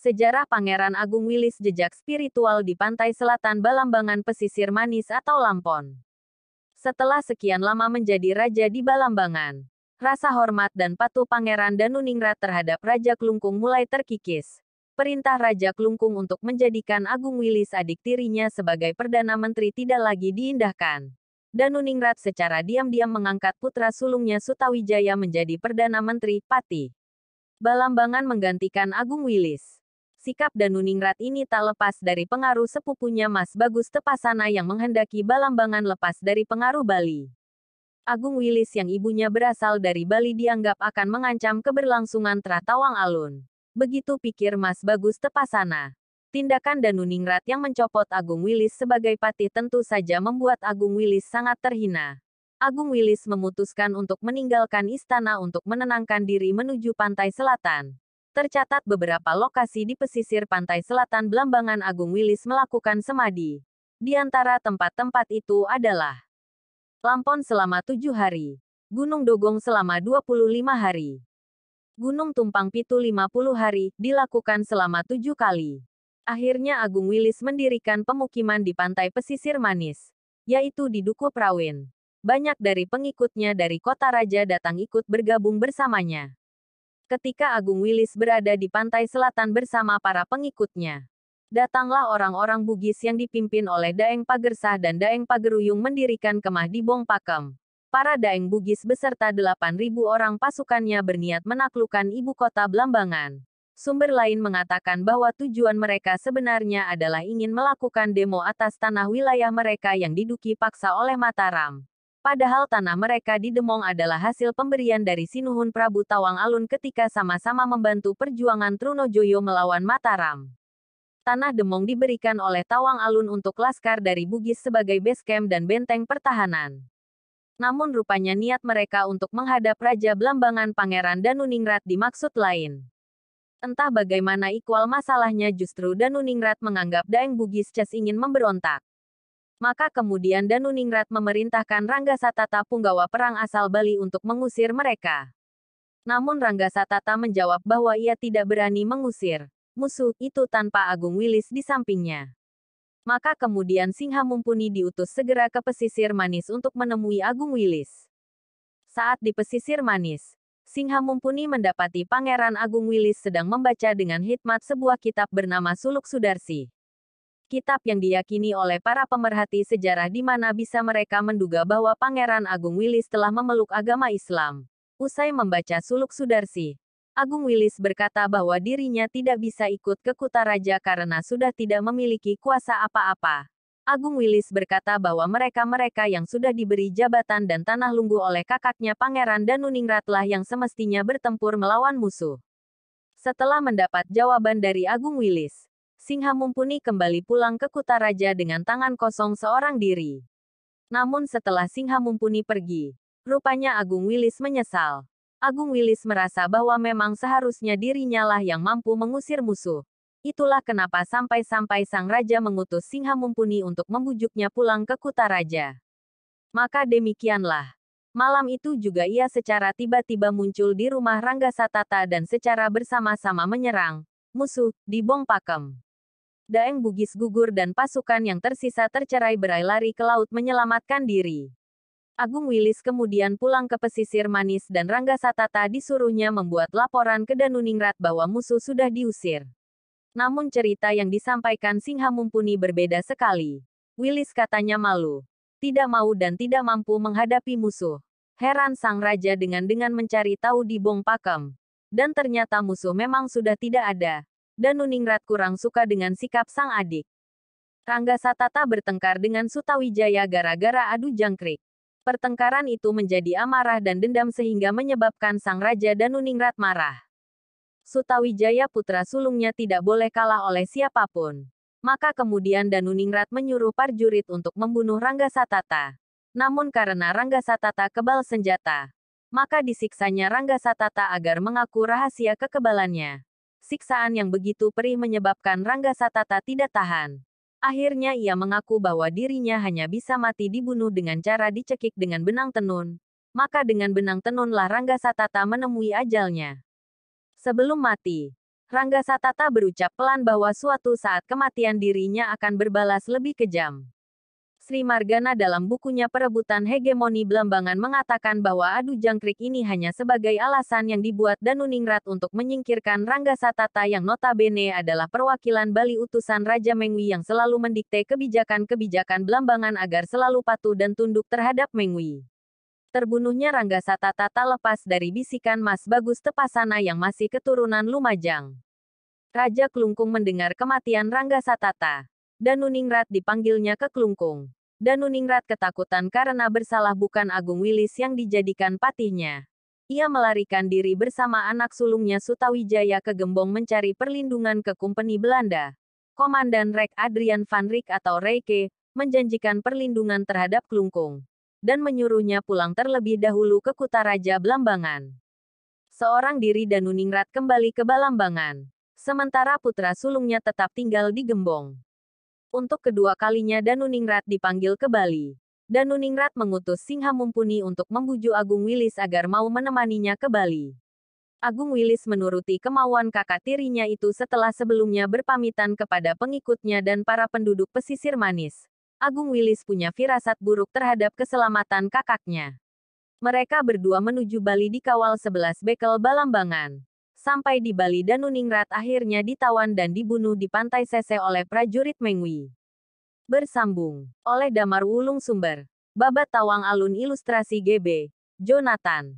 Sejarah Pangeran Agung Wilis. Jejak spiritual di pantai selatan Balambangan pesisir manis atau Lampon. Setelah sekian lama menjadi raja di Balambangan, rasa hormat dan patuh Pangeran Danuningrat terhadap Raja Klungkung mulai terkikis. Perintah Raja Klungkung untuk menjadikan Agung Wilis adik tirinya sebagai Perdana Menteri tidak lagi diindahkan. Danuningrat secara diam-diam mengangkat putra sulungnya Sutawijaya menjadi Perdana Menteri, Pati Balambangan menggantikan Agung Wilis. Sikap Danuningrat ini tak lepas dari pengaruh sepupunya Mas Bagus Tepasana yang menghendaki Balambangan lepas dari pengaruh Bali. Agung Wilis yang ibunya berasal dari Bali dianggap akan mengancam keberlangsungan Trah Tawang Alun. Begitu pikir Mas Bagus Tepasana. Tindakan Danuningrat yang mencopot Agung Wilis sebagai Pati tentu saja membuat Agung Wilis sangat terhina. Agung Wilis memutuskan untuk meninggalkan istana untuk menenangkan diri menuju pantai selatan. Tercatat beberapa lokasi di pesisir pantai selatan Belambangan Agung Wilis melakukan semadi. Di antara tempat-tempat itu adalah Lampon selama 7 hari, Gunung Dogong selama 25 hari, Gunung Tumpang Pitu 50 hari, dilakukan selama 7 kali. Akhirnya Agung Wilis mendirikan pemukiman di pantai pesisir manis, yaitu di Dukuh Prawin. Banyak dari pengikutnya dari kota raja datang ikut bergabung bersamanya. Ketika Agung Wilis berada di pantai selatan bersama para pengikutnya, datanglah orang-orang Bugis yang dipimpin oleh Daeng Pagersah dan Daeng Pageruyung mendirikan kemah di Bong Pakem. Para Daeng Bugis beserta 8.000 orang pasukannya berniat menaklukkan ibu kota Belambangan. Sumber lain mengatakan bahwa tujuan mereka sebenarnya adalah ingin melakukan demo atas tanah wilayah mereka yang diduki paksa oleh Mataram. Padahal tanah mereka di Demong adalah hasil pemberian dari Sinuhun Prabu Tawang Alun ketika sama-sama membantu perjuangan Trunojoyo melawan Mataram. Tanah Demong diberikan oleh Tawang Alun untuk laskar dari Bugis sebagai base camp dan benteng pertahanan. Namun rupanya niat mereka untuk menghadap Raja Belambangan Pangeran Danuningrat dimaksud lain. Entah bagaimana ikhwal masalahnya justru Danuningrat menganggap Daeng Bugis Ces ingin memberontak. Maka kemudian Danuningrat memerintahkan Ranggasatata punggawa perang asal Bali untuk mengusir mereka. Namun Ranggasatata menjawab bahwa ia tidak berani mengusir musuh itu tanpa Agung Wilis di sampingnya. Maka kemudian Singha Mumpuni diutus segera ke pesisir manis untuk menemui Agung Wilis. Saat di pesisir manis, Singha Mumpuni mendapati Pangeran Agung Wilis sedang membaca dengan hikmat sebuah kitab bernama Suluk Sudarsi. Kitab yang diyakini oleh para pemerhati sejarah di mana bisa mereka menduga bahwa Pangeran Agung Wilis telah memeluk agama Islam. Usai membaca Suluk Sudarsi, Agung Wilis berkata bahwa dirinya tidak bisa ikut ke Kutaraja karena sudah tidak memiliki kuasa apa-apa. Agung Wilis berkata bahwa mereka-mereka yang sudah diberi jabatan dan tanah lunggu oleh kakaknya Pangeran Danuningratlah yang semestinya bertempur melawan musuh. Setelah mendapat jawaban dari Agung Wilis, Singha Mumpuni kembali pulang ke Kutaraja dengan tangan kosong seorang diri. Namun setelah Singha Mumpuni pergi, rupanya Agung Wilis menyesal. Agung Wilis merasa bahwa memang seharusnya dirinya lah yang mampu mengusir musuh. Itulah kenapa sampai-sampai sang raja mengutus Singha Mumpuni untuk membujuknya pulang ke Kutaraja. Maka demikianlah. Malam itu juga ia secara tiba-tiba muncul di rumah Ranggasatata dan secara bersama-sama menyerang musuh di Bong Pakem. Daeng Bugis gugur dan pasukan yang tersisa tercerai-berai lari ke laut menyelamatkan diri. Agung Wilis kemudian pulang ke pesisir manis dan Ranggasatata disuruhnya membuat laporan ke Danuningrat bahwa musuh sudah diusir. Namun cerita yang disampaikan Singha Mumpuni berbeda sekali. Wilis katanya malu, tidak mau dan tidak mampu menghadapi musuh. Heran sang raja dengan mencari tahu di Bong Pakem. Dan ternyata musuh memang sudah tidak ada. Danuningrat kurang suka dengan sikap sang adik. Ranggasatata bertengkar dengan Sutawijaya gara-gara adu jangkrik. Pertengkaran itu menjadi amarah dan dendam sehingga menyebabkan sang raja Danuningrat marah. Sutawijaya putra sulungnya tidak boleh kalah oleh siapapun. Maka kemudian Danuningrat menyuruh prajurit untuk membunuh Ranggasatata. Namun karena Ranggasatata kebal senjata, maka disiksanya Ranggasatata agar mengaku rahasia kekebalannya. Siksaan yang begitu perih menyebabkan Ranggasatata tidak tahan. Akhirnya ia mengaku bahwa dirinya hanya bisa mati dibunuh dengan cara dicekik dengan benang tenun. Maka dengan benang tenunlah Ranggasatata menemui ajalnya. Sebelum mati, Ranggasatata berucap pelan bahwa suatu saat kematian dirinya akan berbalas lebih kejam. Sri Margana dalam bukunya Perebutan Hegemoni Belambangan mengatakan bahwa adu jangkrik ini hanya sebagai alasan yang dibuat Danuningrat untuk menyingkirkan Ranggasatata yang notabene adalah perwakilan Bali utusan Raja Mengwi yang selalu mendikte kebijakan-kebijakan Belambangan agar selalu patuh dan tunduk terhadap Mengwi. Terbunuhnya Ranggasatata tak lepas dari bisikan Mas Bagus Tepasana yang masih keturunan Lumajang. Raja Klungkung mendengar kematian Ranggasatata. Danuningrat dipanggilnya ke Klungkung. Danuningrat ketakutan karena bersalah bukan Agung Wilis yang dijadikan patihnya. Ia melarikan diri bersama anak sulungnya Sutawijaya ke Gembong mencari perlindungan ke Kompeni Belanda. Komandan Rek Adrian van Rijk atau Reike menjanjikan perlindungan terhadap Klungkung dan menyuruhnya pulang terlebih dahulu ke Kutaraja Belambangan. Seorang diri Danuningrat kembali ke Belambangan, sementara putra sulungnya tetap tinggal di Gembong. Untuk kedua kalinya Danuningrat dipanggil ke Bali. Danuningrat mengutus Singha Mumpuni untuk membujuk Agung Wilis agar mau menemaninya ke Bali. Agung Wilis menuruti kemauan kakak tirinya itu setelah sebelumnya berpamitan kepada pengikutnya dan para penduduk pesisir Manis. Agung Wilis punya firasat buruk terhadap keselamatan kakaknya. Mereka berdua menuju Bali dikawal 11 bekel Balambangan. Sampai di Bali Danuningrat akhirnya ditawan dan dibunuh di Pantai Sese oleh prajurit Mengwi. Bersambung oleh Damar Wulung Sumber. Babat Tawang Alun ilustrasi GB. Jonathan.